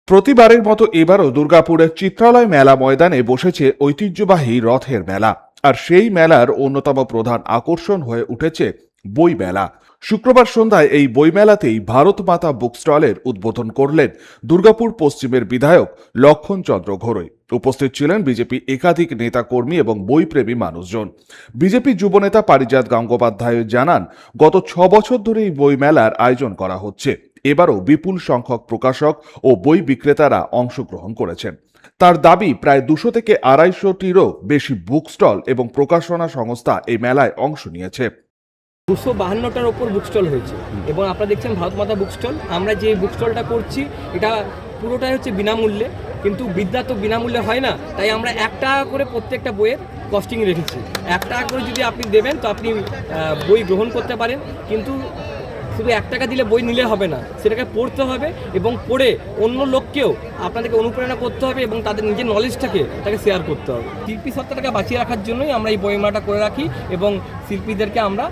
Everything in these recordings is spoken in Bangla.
প্রতিবারের মতো এবারও দুর্গাপুরের চিত্রালয় মেলা ময়দানে বসেছে ঐতিহ্যবাহী রথের মেলা। আর সেই মেলার অন্যতম প্রধান আকর্ষণ হয়ে উঠেছে বই মেলা। শুক্রবার সন্ধ্যায় এই বইমেলাতেই ভারত মাতা বুক স্টলের উদ্বোধন করলেন দুর্গাপুর পশ্চিমের বিধায়ক লক্ষণ চন্দ্র ঘোরই। উপস্থিত ছিলেন বিজেপি একাধিক নেতাকর্মী এবং বইপ্রেমী মানুষজন। বিজেপি যুবনেতা পারিজাত গঙ্গোপাধ্যায় জানান, গত 6 বছর ধরে এই বইমেলার আয়োজন করা হচ্ছে। এবারও বিপুল সংখ্যক প্রকাশক ও বই বিক্রেতারা অংশগ্রহণ করেছেন। তার দাবি, প্রায় 200 থেকে 250টিরও বেশি বুক স্টল এবং প্রকাশনা সংস্থা এই মেলায় অংশ নিয়েছে। 252টার ওপর বুক স্টল হয়েছে এবং আপনারা দেখছেন ভারত মাতা বুক স্টল। আমরা যে বুক স্টলটা করছি এটা পুরোটাই হচ্ছে বিনামূল্যে, কিন্তু বিদ্যা তো বিনামূল্যে হয় না, তাই আমরা 1 টাকা করে প্রত্যেকটা বইয়ের কস্টিং রেখেছি। 1 টাকা করে যদি আপনি দেবেন তো আপনি বই গ্রহণ করতে পারেন, কিন্তু শুধু 1 টাকা দিলে বই নিলে হবে না, সেটাকে পড়তে হবে এবং পড়ে অন্য লোককেও আপনাদেরকে অনুপ্রেরণা করতে হবে এবং তাদের নিজের নলেজটাকে তাকে শেয়ার করতে হবে। শিল্পী সত্তাটাকে বাঁচিয়ে রাখার জন্যই আমরা এই বইমেলাটা করে রাখি এবং শিল্পীদেরকে আমরা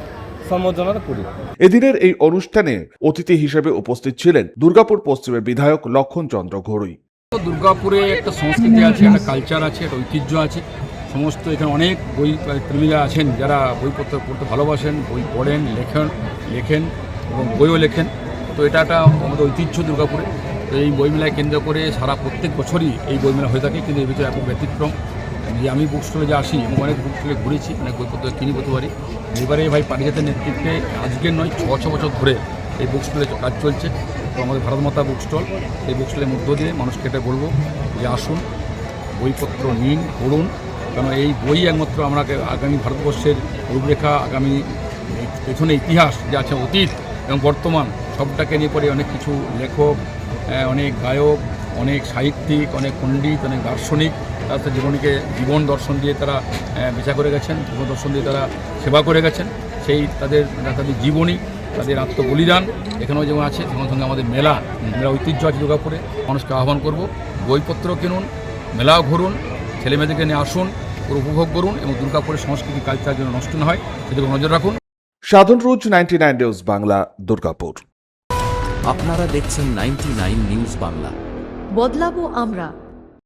সম্বর্ধনা করি। এদিনের এই অনুষ্ঠানে অতিথি হিসেবে উপস্থিত ছিলেন দুর্গাপুর পশ্চিমের বিধায়ক লক্ষণ চন্দ্র ঘোরই। দুর্গাপুরে একটা সংস্কৃতি আছে, একটা কালচার আছে, একটা ঐতিহ্য আছে। সমস্ত এখানে অনেক বই প্রেমীরা আছেন যারা বইপত্র পড়তে ভালোবাসেন, বই পড়েন, লেখেন এবং বইও লেখেন। তো এটা একটা আমাদের ঐতিহ্য দুর্গাপুরে। তো এই বইমেলায় কেন্দ্র করে প্রত্যেক বছরই এই বইমেলা হয়ে থাকে, কিন্তু এই ভিতরে এখন ব্যতিক্রম যে আমি বুক স্টলে যে আসি এবং অনেক বুক স্টলে ঘুরেছি, অনেক বইপত্র কিনি প্রতিবারই। এবারে ভাই পারিজাতের নেতৃত্বে আজকের নয় 6 বছর ধরে এই বুক স্টলে কাজ চলছে। তো আমাদের ভারত মাতা বুক স্টল, এই বুক স্টলের মধ্য দিয়ে মানুষকে এটা বলবো যে আসুন, বইপত্র নিন, পড়ুন, কারণ এই বই একমাত্র আমরা আগামী ভারতবর্ষের রূপরেখা, আগামী পেছনে ইতিহাস যে আছে, অতীত এবং বর্তমান, সবটাকে নিয়ে পরে অনেক কিছু লেখক, অনেক গায়ক, অনেক সাহিত্যিক, অনেক পণ্ডিত, অনেক দার্শনিক তাদের জীবন দর্শন দিয়ে তারা বিচার করে গেছেন, জীবন দর্শন দিয়ে তারা সেবা করে গেছেন। সেই তাদের জীবনী, তাদের আত্মবলিদান এখানেও যেমন আছে, সঙ্গে সঙ্গে আমাদের মেলা ঐতিহ্য আছে দুর্গাপুরে। মানুষকে আহ্বান করব, বইপত্র কিনুন, মেলাও ঘুরুন, ছেলেমেয়েদেরকে নিয়ে আসুন, উপভোগ করুন এবং দুর্গাপুরের সংস্কৃতি কালচার যেন নষ্ট না হয় সেদিকে নজর রাখুন। সাধন রোজ 99 নিউজ বাংলা, দুর্গাপুর। আপনারা দেখছেন 99 নিউজ বাংলা। বদলাবো আমরা।